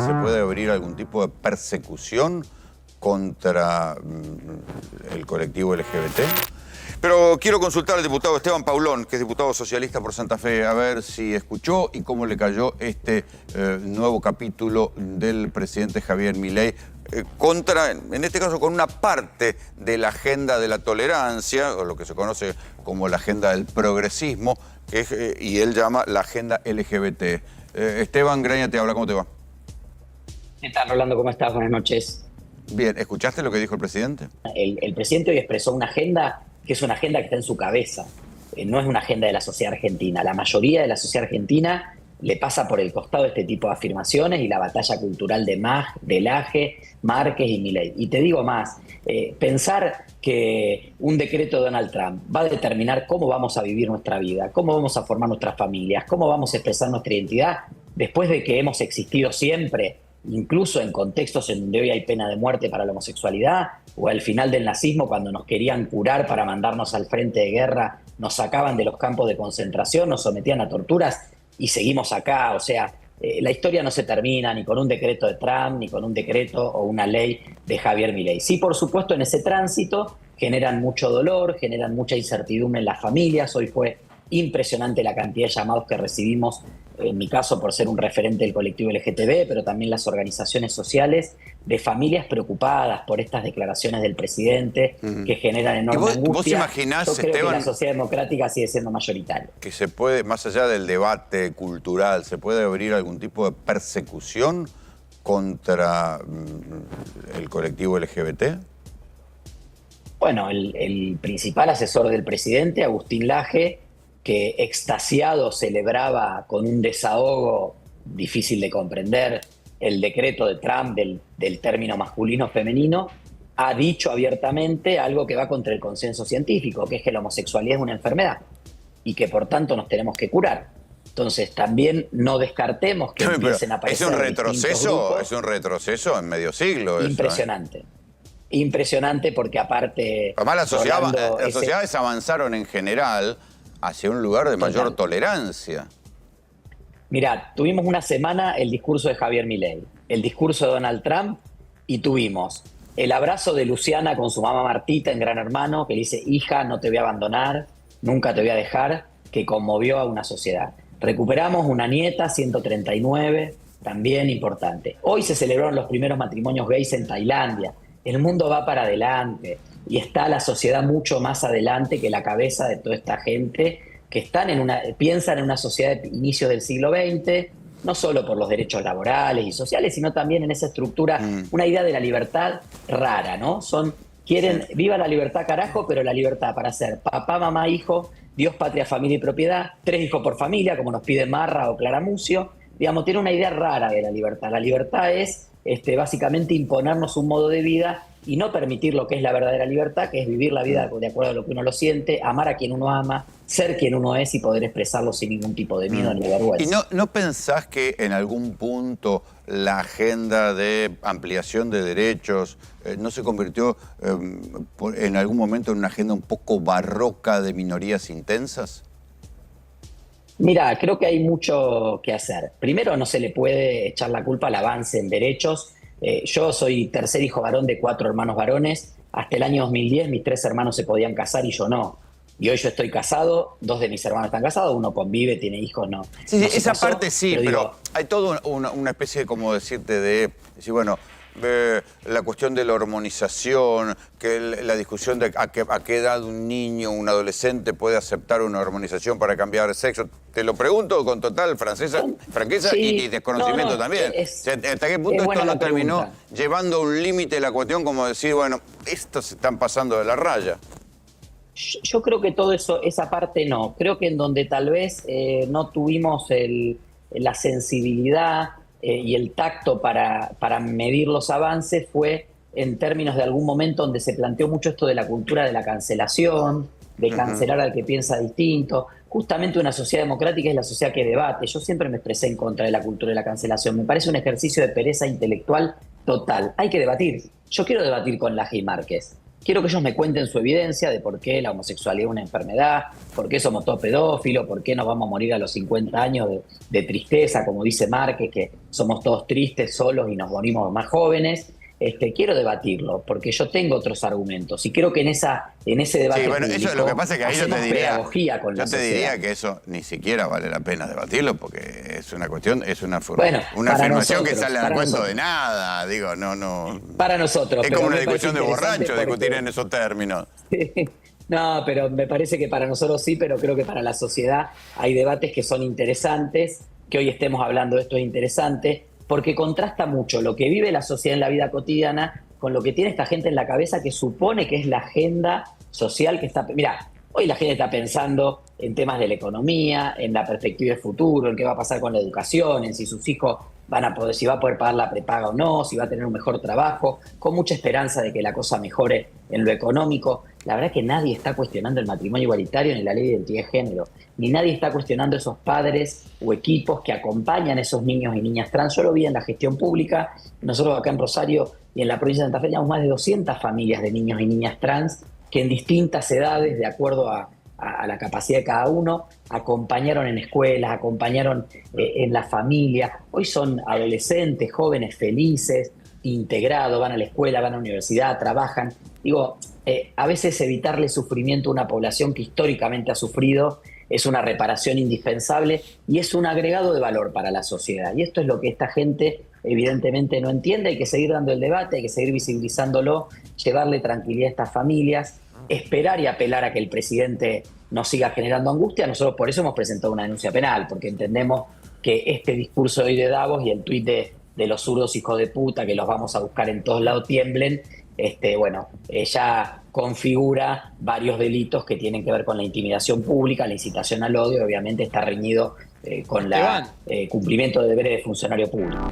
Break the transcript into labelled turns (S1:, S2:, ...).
S1: ¿Se puede abrir algún tipo de persecución contra el colectivo LGBT? Pero quiero consultar al diputado Esteban Paulón, que es diputado socialista por Santa Fe, a ver si escuchó y cómo le cayó este nuevo capítulo del presidente Javier Milei contra, en este caso, con una parte de la agenda de la tolerancia, o lo que se conoce como la agenda del progresismo, que es, y él llama la agenda LGBT. Esteban Graña te habla, ¿cómo te va?
S2: ¿Qué tal, Rolando? ¿Cómo estás? Buenas noches.
S1: Bien, ¿escuchaste lo que dijo el presidente?
S2: El presidente hoy expresó una agenda que es una agenda que está en su cabeza. No es una agenda de la sociedad argentina. La mayoría de la sociedad argentina le pasa por el costado este tipo de afirmaciones y la batalla cultural de Laje, Márquez y Milei. Y te digo más, pensar que un decreto de Donald Trump va a determinar cómo vamos a vivir nuestra vida, cómo vamos a formar nuestras familias, cómo vamos a expresar nuestra identidad, después de que hemos existido siempre, incluso en contextos en donde hoy hay pena de muerte para la homosexualidad, o al final del nazismo, cuando nos querían curar para mandarnos al frente de guerra, nos sacaban de los campos de concentración, nos sometían a torturas y seguimos acá. O sea, la historia no se termina ni con un decreto de Trump, ni con un decreto o una ley de Javier Milei. Sí, por supuesto, en ese tránsito generan mucho dolor, generan mucha incertidumbre en las familias. Hoy fue impresionante la cantidad de llamados que recibimos, en mi caso por ser un referente del colectivo LGTB, pero también las organizaciones sociales, de familias preocupadas por estas declaraciones del presidente que generan enorme angustia.
S1: ¿Vos imaginás,
S2: yo creo
S1: Esteban,
S2: que la sociedad democrática sigue siendo mayoritaria?
S1: Que se puede, más allá del debate cultural, se puede abrir algún tipo de persecución contra el colectivo LGBT?
S2: Bueno, el principal asesor del presidente, Agustín Laje, que extasiado celebraba con un desahogo difícil de comprender el decreto de Trump del término masculino-femenino, ha dicho abiertamente algo que va contra el consenso científico, que es que la homosexualidad es una enfermedad y que por tanto nos tenemos que curar. Entonces también no descartemos que empiecen a aparecer
S1: es un retroceso en medio siglo.
S2: Impresionante.
S1: Eso,
S2: Impresionante porque aparte...
S1: Además las sociedades avanzaron en general hacia un lugar de mayor tolerancia.
S2: Mirá, tuvimos una semana el discurso de Javier Milei, el discurso de Donald Trump, y tuvimos el abrazo de Luciana con su mamá Martita en Gran Hermano, que le dice: hija, no te voy a abandonar, nunca te voy a dejar, que conmovió a una sociedad. Recuperamos una nieta, 139, también importante. Hoy se celebraron los primeros matrimonios gays en Tailandia. El mundo va para adelante y está la sociedad mucho más adelante que la cabeza de toda esta gente que piensan en una sociedad de inicios del siglo XX, no solo por los derechos laborales y sociales, sino también en esa estructura, una idea de la libertad rara, ¿no? Quieren, viva la libertad carajo, pero la libertad para ser papá, mamá, hijo, Dios, patria, familia y propiedad, 3 hijos por familia, como nos pide Marra o Clara Mucio. Digamos, tiene una idea rara de la libertad. La libertad es básicamente imponernos un modo de vida y no permitir lo que es la verdadera libertad, que es vivir la vida de acuerdo a lo que uno lo siente, amar a quien uno ama, ser quien uno es y poder expresarlo sin ningún tipo de miedo ni vergüenza.
S1: ¿Y no pensás que en algún punto la agenda de ampliación de derechos no se convirtió en algún momento en una agenda un poco barroca de minorías intensas?
S2: Mira, creo que hay mucho que hacer. Primero, no se le puede echar la culpa al avance en derechos. Yo soy tercer hijo varón de 4 hermanos varones. Hasta el año 2010 mis 3 hermanos se podían casar y yo no. Y hoy yo estoy casado, 2 de mis hermanos están casados, uno convive, tiene hijos, no.
S1: Sí,
S2: no
S1: esa
S2: casó,
S1: parte sí, pero hay toda una especie de, como decirte, de decir, bueno, la cuestión de la hormonización, que la discusión de a qué edad un niño, un adolescente puede aceptar una hormonización para cambiar de sexo. Te lo pregunto con total franqueza sí, y desconocimiento también. ¿Hasta qué punto esto no terminó llevando a un límite la cuestión, como decir, bueno, estos se están pasando de la raya?
S2: Yo creo que todo eso, esa parte no. Creo que en donde tal vez no tuvimos la sensibilidad y el tacto para medir los avances fue en términos de algún momento donde se planteó mucho esto de la cultura de la cancelación, de cancelar al que piensa distinto. Justamente una sociedad democrática es la sociedad que debate. Yo siempre me expresé en contra de la cultura de la cancelación. Me parece un ejercicio de pereza intelectual total. Hay que debatir. Yo quiero debatir con Laje y Márquez. quiero que ellos me cuenten su evidencia de por qué la homosexualidad es una enfermedad, por qué somos todos pedófilos, por qué nos vamos a morir a los 50 años de tristeza, como dice Márquez, que somos todos tristes, solos y nos morimos más jóvenes. Quiero debatirlo, porque yo tengo otros argumentos y creo que en ese debate
S1: Sí, bueno,
S2: público
S1: eso lo que pasa es que ahí yo te diría,
S2: pedagogía con la sociedad.
S1: diría que eso ni siquiera vale la pena debatirlo, porque es una cuestión, es una
S2: Bueno,
S1: afirmación que
S2: nosotros,
S1: sale al cuento
S2: nosotros.
S1: de nada, digo, no.
S2: Para nosotros.
S1: Es
S2: pero
S1: como una
S2: me parece
S1: discusión de
S2: interesante
S1: borracho, discutir en esos términos.
S2: No, pero me parece que para nosotros sí, pero creo que para la sociedad hay debates que son interesantes, que hoy estemos hablando de esto es interesante, porque contrasta mucho lo que vive la sociedad en la vida cotidiana con lo que tiene esta gente en la cabeza que supone que es la agenda social que está... Mira, hoy la gente está pensando en temas de la economía, en la perspectiva de futuro, en qué va a pasar con la educación, en si sus hijos van a poder, si va a poder pagar la prepaga o no, si va a tener un mejor trabajo, con mucha esperanza de que la cosa mejore en lo económico. La verdad es que nadie está cuestionando el matrimonio igualitario ni la ley de identidad de género, ni nadie está cuestionando esos padres o equipos que acompañan a esos niños y niñas trans. Yo lo vi en la gestión pública, nosotros acá en Rosario y en la provincia de Santa Fe tenemos más de 200 familias de niños y niñas trans que en distintas edades, de acuerdo a la capacidad de cada uno, acompañaron en escuelas, acompañaron en la familia. Hoy son adolescentes, jóvenes felices, integrados, van a la escuela, van a la universidad, trabajan. Digo, a veces evitarle sufrimiento a una población que históricamente ha sufrido es una reparación indispensable y es un agregado de valor para la sociedad. Y esto es lo que esta gente evidentemente no entiende. Hay que seguir dando el debate, hay que seguir visibilizándolo, llevarle tranquilidad a estas familias, esperar y apelar a que el presidente no siga generando angustia. Nosotros por eso hemos presentado una denuncia penal, porque entendemos que este discurso hoy de Davos y el tuit de los zurdos hijos de puta, que los vamos a buscar en todos lados, tiemblen, ya configura varios delitos que tienen que ver con la intimidación pública, la incitación al odio, y obviamente está reñido con el cumplimiento de deberes de funcionario público.